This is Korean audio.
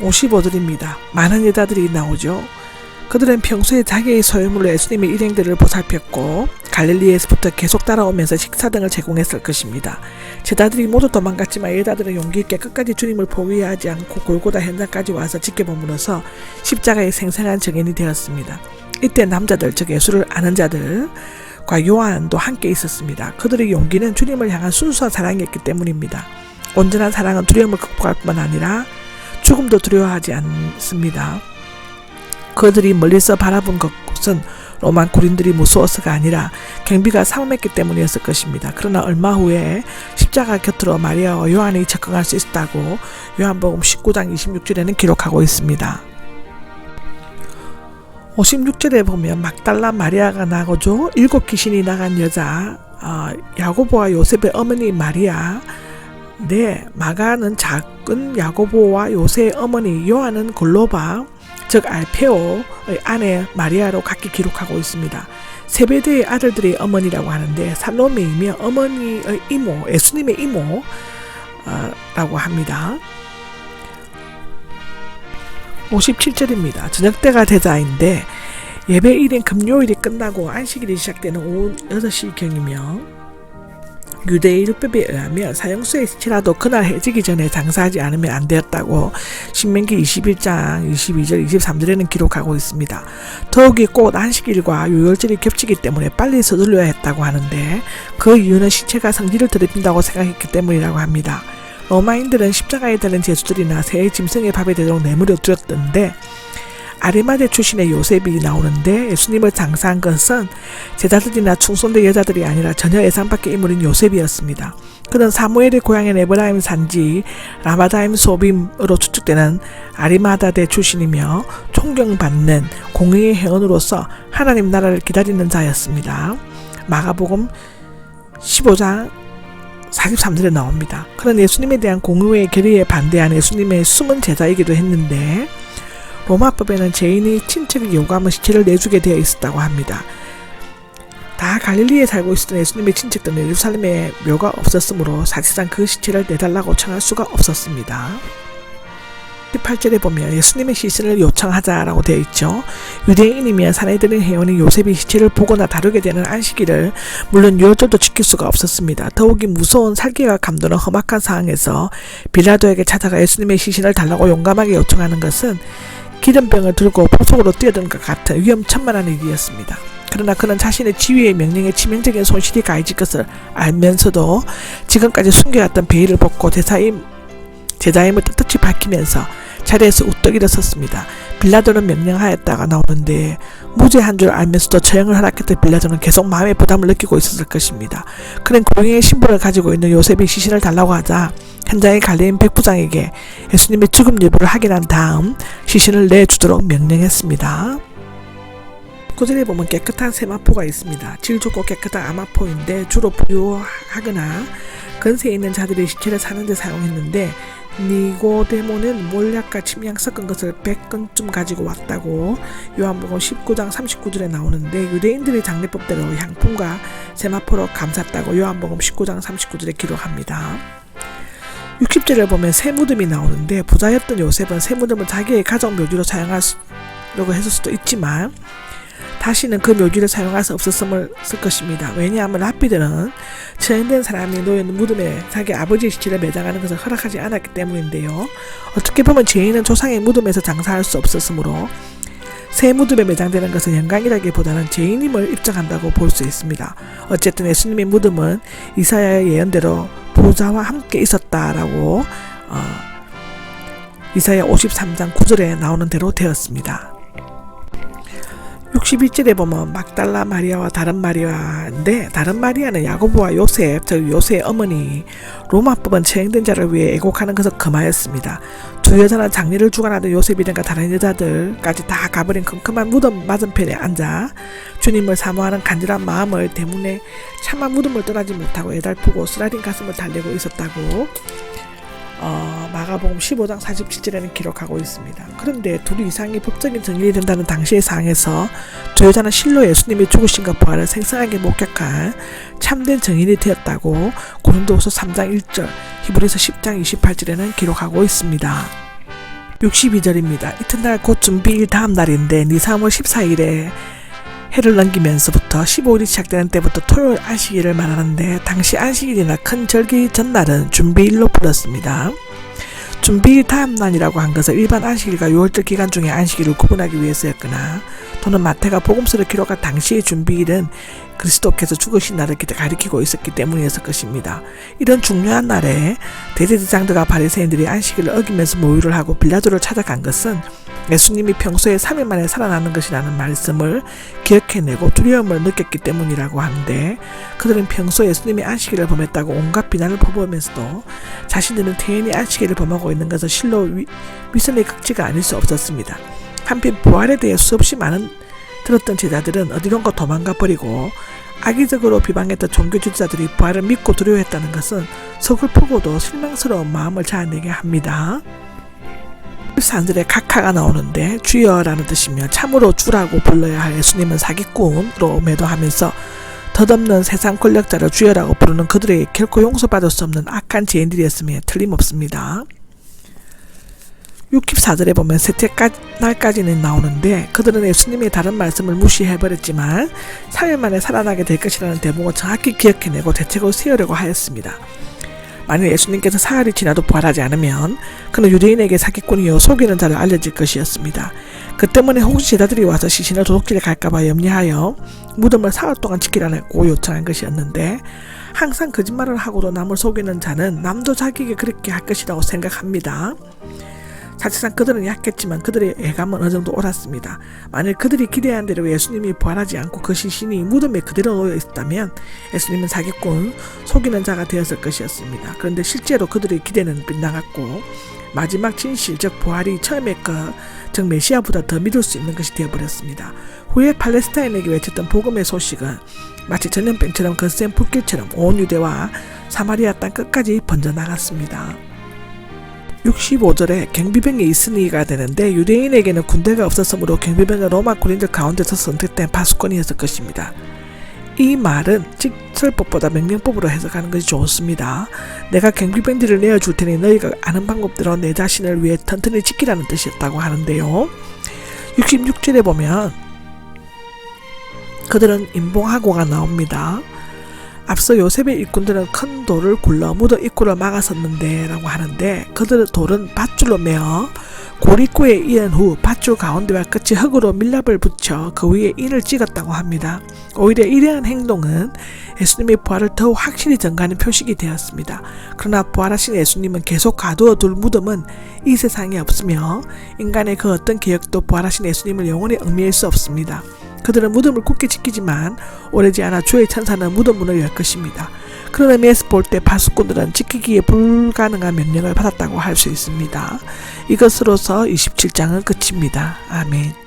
55절입니다. 많은 여자들이 나오죠. 그들은 평소에 자기의 소유물로 예수님의 일행들을 보살폈고 갈릴리에서부터 계속 따라오면서 식사 등을 제공했을 것입니다. 제자들이 모두 도망갔지만 여자들은 용기 있게 끝까지 주님을 포기하지 않고 골고다 현장까지 와서 지켜봄으로써 십자가의 생생한 증인이 되었습니다. 이때 남자들, 즉 예수를 아는 자들과 요한도 함께 있었습니다. 그들의 용기는 주님을 향한 순수한 사랑이었기 때문입니다. 온전한 사랑은 두려움을 극복할 뿐만 아니라 죽음도 두려워하지 않습니다. 그들이 멀리서 바라본 것은 로마 군인들이 무서워서가 아니라 경비가 삼엄했기 때문이었을 것입니다. 그러나 얼마 후에 십자가 곁으로 마리아와 요한이 접근할 수 있었다고 요한복음 19장 26절에는 기록하고 있습니다. 56절에 보면 막달라 마리아가 나오죠. 7 귀신이 나간 여자 야고보와 요셉의 어머니 마리아, 마가는 작은 야고보와 요셉의 어머니, 요한은 골로바 즉 알페오의 아내 마리아로 각기 기록하고 있습니다. 세베대의 아들들의 어머니라고 하는데 살로메이며 어머니의 이모, 예수님의 이모라고 합니다. 57절입니다. 저녁때가 되자인데 예배일인 금요일이 끝나고 안식일이 시작되는 오후 6시경이며 유대의 율법에 의하면 사형수의 시체라도 그날 해지기 전에 장사하지 않으면 안 되었다고 신명기 21장 22절 23절에는 기록하고 있습니다. 더욱이 곧 안식일과 유월절이 겹치기 때문에 빨리 서둘러야 했다고 하는데 그 이유는 시체가 성질을 더럽힌다고 생각했기 때문이라고 합니다. 로마인들은 십자가에 달린 제수들이나 새의 짐승의 밥에 되도록 내물려 두었던데 아리마대 출신의 요셉이 나오는데 예수님을 장사한 것은 제자들이나 충성된 여자들이 아니라 전혀 예상 밖의 인물인 요셉이었습니다. 그는 사무엘의 고향인 에브라임 산지 라마다임 소빔으로 추측되는 아리마다대 출신이며 존경받는 공의의 회원으로서 하나님 나라를 기다리는 자였습니다. 마가복음 15장 43절에 나옵니다. 그는 예수님에 대한 공의의 결의에 반대한 예수님의 숨은 제자이기도 했는데 로마법에는 죄인이 친척이 요구하면 시체를 내주게 되어 있었다고 합니다. 다 갈릴리에 살고 있었던 예수님의 친척들은 예루살렘에 묘가 없었으므로 사실상 그 시체를 내달라고 청할 수가 없었습니다. 18절에 보면 예수님의 시신을 요청하자라고 되어 있죠. 유대인이면 사내들인 회원인 요셉이 시체를 보거나 다루게 되는 안식일을 물론 유월절도 지킬 수가 없었습니다. 더욱이 무서운 살기가 감도는 험악한 상황에서 빌라도에게 찾아가 예수님의 시신을 달라고 용감하게 요청하는 것은 기름병을 들고 폭속으로 뛰어드는 것 같은 위험천만한 일이었습니다. 그러나 그는 자신의 지위의 명령에 치명적인 손실이 가해질 것을 알면서도 지금까지 숨겨왔던 베일을 벗고 제자임을 떳떳이 밝히면서 자리에서 우뚝 일어섰습니다. 빌라도는 명령하였다가 나오는데 무죄한 줄 알면서도 처형을 허락했던 빌라도는 계속 마음의 부담을 느끼고 있었을 것입니다. 그는 고용의 신분을 가지고 있는 요셉이 시신을 달라고 하자 현장에 갈려인 백부장에게 예수님의 죽음 여부를 확인한 다음 시신을 내주도록 명령했습니다. 9절에 보면 깨끗한 세마포가 있습니다. 질 좋고 깨끗한 아마포인데 주로 부유하거나 근세에 있는 자들이 시체를 사는 데 사용했는데 니고데모는 몰약과 침향 섞은 것을 100건쯤 가지고 왔다고 요한복음 19장 39절에 나오는데 유대인들의 장례법대로 향품과 세마포로 감쌌다고 요한복음 19장 39절에 기록합니다. 60절을 보면 새 무덤이 나오는데 부자였던 요셉은 새 무덤을 자기의 가족 묘지로 사용하려고 했을 수도 있지만 다시는 그 묘지를 사용할 수 없었을 것입니다. 왜냐하면 랍비들은 처형된 사람이 놓여있는 무덤에 자기 아버지의 시체를 매장하는 것을 허락하지 않았기 때문인데요. 어떻게 보면 죄인은 조상의 무덤에서 장사할 수 없었으므로 새 무덤에 매장되는 것은 영광이라기보다는 죄인임을 입증한다고 볼 수 있습니다. 어쨌든 예수님의 무덤은 이사야의 예언대로 부자와 함께 있었다라고 이사야 53장 9절에 나오는 대로 되었습니다. 61절에 보면 막달라 마리아와 다른 마리아인데 다른 마리아는 야고보와 요셉, 즉 요셉의 어머니, 로마법은 처형된 자를 위해 애곡하는 것을 금하였습니다. 두 여자는 장례를 주관하던 요셉이든가 다른 여자들까지 다 가버린 컴컴한 무덤 맞은편에 앉아 주님을 사모하는 간절한 마음을 때문에 차마 무덤을 떠나지 못하고 애달프고 쓰라린 가슴을 달래고 있었다고 마가복음 15장 47절에는 기록하고 있습니다. 그런데 둘 이상이 법적인 증인이 된다는 당시의 상황에서 두 여자는 실로 예수님의 죽으신과 부활을 생생하게 목격한 참된 증인이 되었다고 고린도후서 3장 1절, 히브리서 10장 28절에는 기록하고 있습니다. 62절입니다. 이튿날 곧 준비일 다음 날인데 니사월 14일에 해를 넘기면서부터 15일이 시작되는 때부터 토요일 안식일을 말하는데 당시 안식일이나 큰 절기 전날은 준비일로 불렀습니다. 준비일 다음 날이라고 한 것은 일반 안식일과 6월절 기간 중에 안식일을 구분하기 위해서였거나 또는 마태가 복음서를 기록한 당시의 준비일은 그리스도께서 죽으신 날을 가리키고 있었기 때문이었을 것입니다. 이런 중요한 날에 대제사장들과 바리새인들이 안식일을 어기면서 모의를 하고 빌라도를 찾아간 것은 예수님이 평소에 3일 만에 살아나는 것이라는 말씀을 기억해내고 두려움을 느꼈기 때문이라고 하는데 그들은 평소에 예수님이 안식일을 범했다고 온갖 비난을 퍼부으면서도 자신들은 태연히 안식일을 범하고 있는 것은 실로 위선의 극치가 아닐 수 없었습니다. 한편 부활에 대해 수없이 많은 들었던 제자들은 어디론가 도망가 버리고 악의적으로 비방했던 종교 지도자들이 부활을 믿고 두려워했다는 것은 서글프고도 실망스러운 마음을 자아내게 합니다. 13절에 각하가 나오는데 주여라는 뜻이며 참으로 주라고 불러야 할 예수님은 사기꾼으로 매도하면서 덧없는 세상 권력자를 주여라고 부르는 그들에게 결코 용서받을 수 없는 악한 죄인들이었음에 틀림없습니다. 64절에 보면 셋째 날까지는 나오는데 그들은 예수님의 다른 말씀을 무시해버렸지만 3일 만에 살아나게 될 것이라는 대목을 정확히 기억해내고 대책을 세우려고 하였습니다. 만일 예수님께서 사흘이 지나도 부활하지 않으면 그는 유대인에게 사기꾼이요 속이는 자를 알려질 것이었습니다. 그 때문에 혹시 제자들이 와서 시신을 도둑질에 갈까봐 염려하여 무덤을 사흘 동안 지키라고 요청한 것이었는데 항상 거짓말을 하고도 남을 속이는 자는 남도 자기에게 그렇게 할 것이라고 생각합니다. 사실상 그들은 약했지만 그들의 예감은 어느 정도 옳았습니다. 만일 그들이 기대한 대로 예수님이 부활하지 않고 그 시신이 무덤에 그대로 놓여 있었다면 예수님은 사기꾼, 속이는 자가 되었을 것이었습니다. 그런데 실제로 그들의 기대는 빗나갔고 마지막 진실, 즉 부활이 처음에 즉 메시아보다 더 믿을 수 있는 것이 되어버렸습니다. 후에 팔레스타인에게 외쳤던 복음의 소식은 마치 전염병처럼 거센 불길처럼 온 유대와 사마리아 땅 끝까지 번져나갔습니다. 65절에 경비병이 있으니가 되는데 유대인에게는 군대가 없었으므로 경비병은 로마 군인들 가운데서 선택된 파수꾼이었을 것입니다. 이 말은 직설법보다 명령법으로 해석하는 것이 좋습니다. 내가 경비병들을 내어줄 테니 너희가 아는 방법대로 내 자신을 위해 튼튼히 지키라는 뜻이었다고 하는데요. 66절에 보면 그들은 임봉하고가 나옵니다. 앞서 요셉의 일꾼들은 큰 돌을 굴러 무덤 입구를 막았었는데 라고 하는데 그들의 돌은 밧줄로 매어 골 입구에 이은 후 밧줄 가운데와 끝이 흙으로 밀랍을 붙여 그 위에 인을 찍었다고 합니다. 오히려 이러한 행동은 예수님의 부활을 더욱 확실히 증가하는 표식이 되었습니다. 그러나 부활하신 예수님은 계속 가두어 둘 무덤은 이 세상에 없으며 인간의 그 어떤 계획도 부활하신 예수님을 영원히 얽매일 수 없습니다. 그들은 무덤을 굳게 지키지만 오래지 않아 주의 천사는 무덤 문을 열 것입니다. 그런 의미에서 볼 때 파수꾼들은 지키기에 불가능한 명령을 받았다고 할 수 있습니다. 이것으로서 27장은 끝입니다. 아멘.